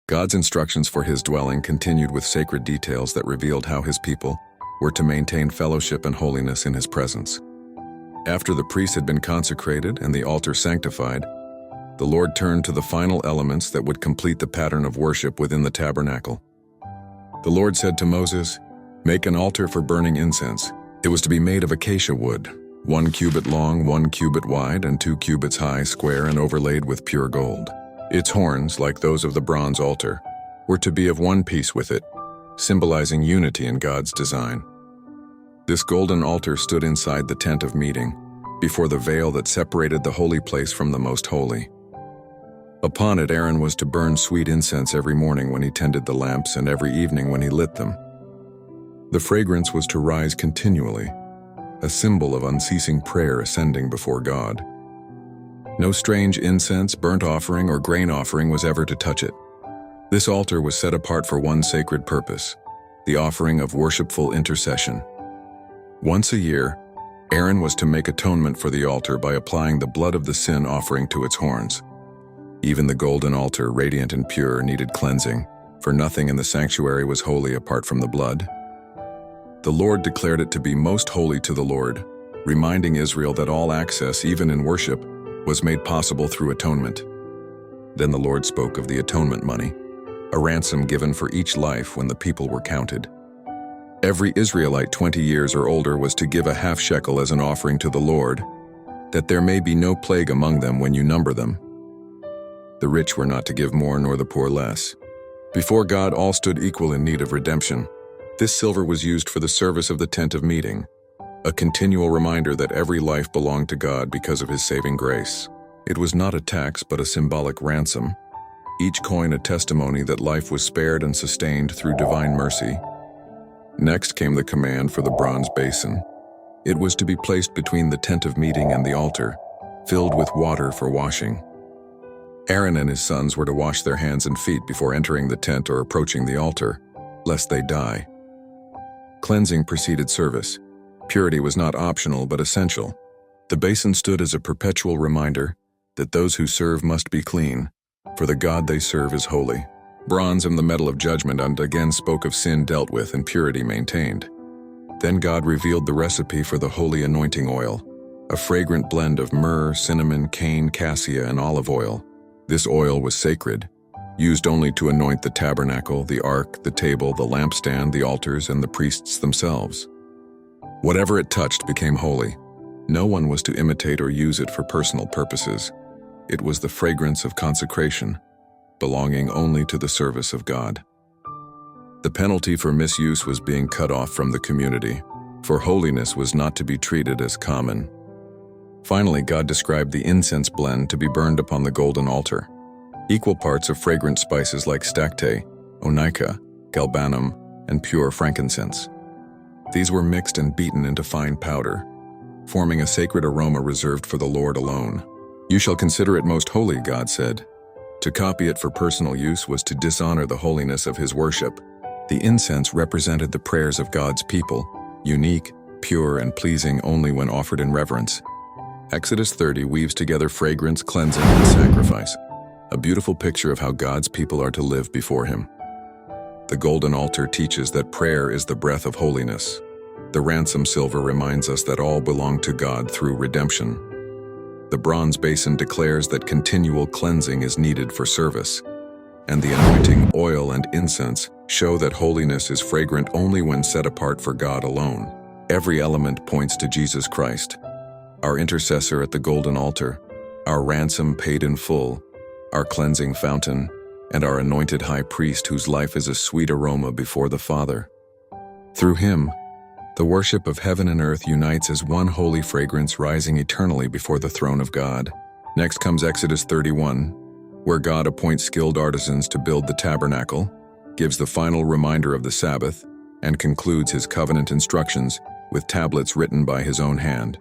God's instructions for his dwelling continued with sacred details that revealed how his people were to maintain fellowship and holiness in his presence. After the priest had been consecrated and the altar sanctified, the Lord turned to the final elements that would complete the pattern of worship within the tabernacle. The Lord said to Moses, "Make an altar for burning incense. It was to be made of acacia wood, 1 cubit long, 1 cubit wide, and 2 cubits high, square and overlaid with pure gold. Its horns, like those of the bronze altar, were to be of one piece with it, symbolizing unity in God's design. This golden altar stood inside the tent of meeting, before the veil that separated the holy place from the most holy. Upon it, Aaron was to burn sweet incense every morning when he tended the lamps and every evening when he lit them. The fragrance was to rise continually, a symbol of unceasing prayer ascending before God. No strange incense, burnt offering, or grain offering was ever to touch it. This altar was set apart for one sacred purpose, the offering of worshipful intercession. Once a year, Aaron was to make atonement for the altar by applying the blood of the sin offering to its horns. Even the golden altar, radiant and pure, needed cleansing, for nothing in the sanctuary was holy apart from the blood. The Lord declared it to be most holy to the Lord, reminding Israel that all access, even in worship, was made possible through atonement. Then the Lord spoke of the atonement money, a ransom given for each life when the people were counted. Every Israelite 20 years or older was to give a half shekel as an offering to the Lord, that there may be no plague among them when you number them. The rich were not to give more nor the poor less. Before God, all stood equal in need of redemption. This silver was used for the service of the tent of meeting, a continual reminder that every life belonged to God because of his saving grace. It was not a tax but a symbolic ransom, each coin a testimony that life was spared and sustained through divine mercy. Next came the command for the bronze basin. It was to be placed between the tent of meeting and the altar, filled with water for washing. Aaron and his sons were to wash their hands and feet before entering the tent or approaching the altar, lest they die. Cleansing preceded service. Purity was not optional but essential. The basin stood as a perpetual reminder that those who serve must be clean, for the God they serve is holy. Bronze and the metal of judgment and again spoke of sin dealt with and purity maintained. Then God revealed the recipe for the holy anointing oil, a fragrant blend of myrrh, cinnamon, cane, cassia, and olive oil. This oil was sacred, used only to anoint the tabernacle, the ark, the table, the lampstand, the altars, and the priests themselves. Whatever it touched became holy. No one was to imitate or use it for personal purposes. It was the fragrance of consecration, belonging only to the service of God. The penalty for misuse was being cut off from the community, for holiness was not to be treated as common. Finally, God described the incense blend to be burned upon the golden altar. Equal parts of fragrant spices like stacte, onycha, galbanum, and pure frankincense. These were mixed and beaten into fine powder, forming a sacred aroma reserved for the Lord alone. "You shall consider it most holy," God said. To copy it for personal use was to dishonor the holiness of his worship. The incense represented the prayers of God's people, unique, pure, and pleasing only when offered in reverence. Exodus 30 weaves together fragrance, cleansing, and sacrifice, a beautiful picture of how God's people are to live before him. The golden altar teaches that prayer is the breath of holiness. The ransom silver reminds us that all belong to God through redemption. The bronze basin declares that continual cleansing is needed for service. And the anointing oil and incense show that holiness is fragrant only when set apart for God alone. Every element points to Jesus Christ, our intercessor at the golden altar, our ransom paid in full, our cleansing fountain, and our anointed high priest whose life is a sweet aroma before the Father. Through him, the worship of heaven and earth unites as one holy fragrance rising eternally before the throne of God. Next comes Exodus 31, where God appoints skilled artisans to build the tabernacle, gives the final reminder of the Sabbath, and concludes his covenant instructions with tablets written by his own hand.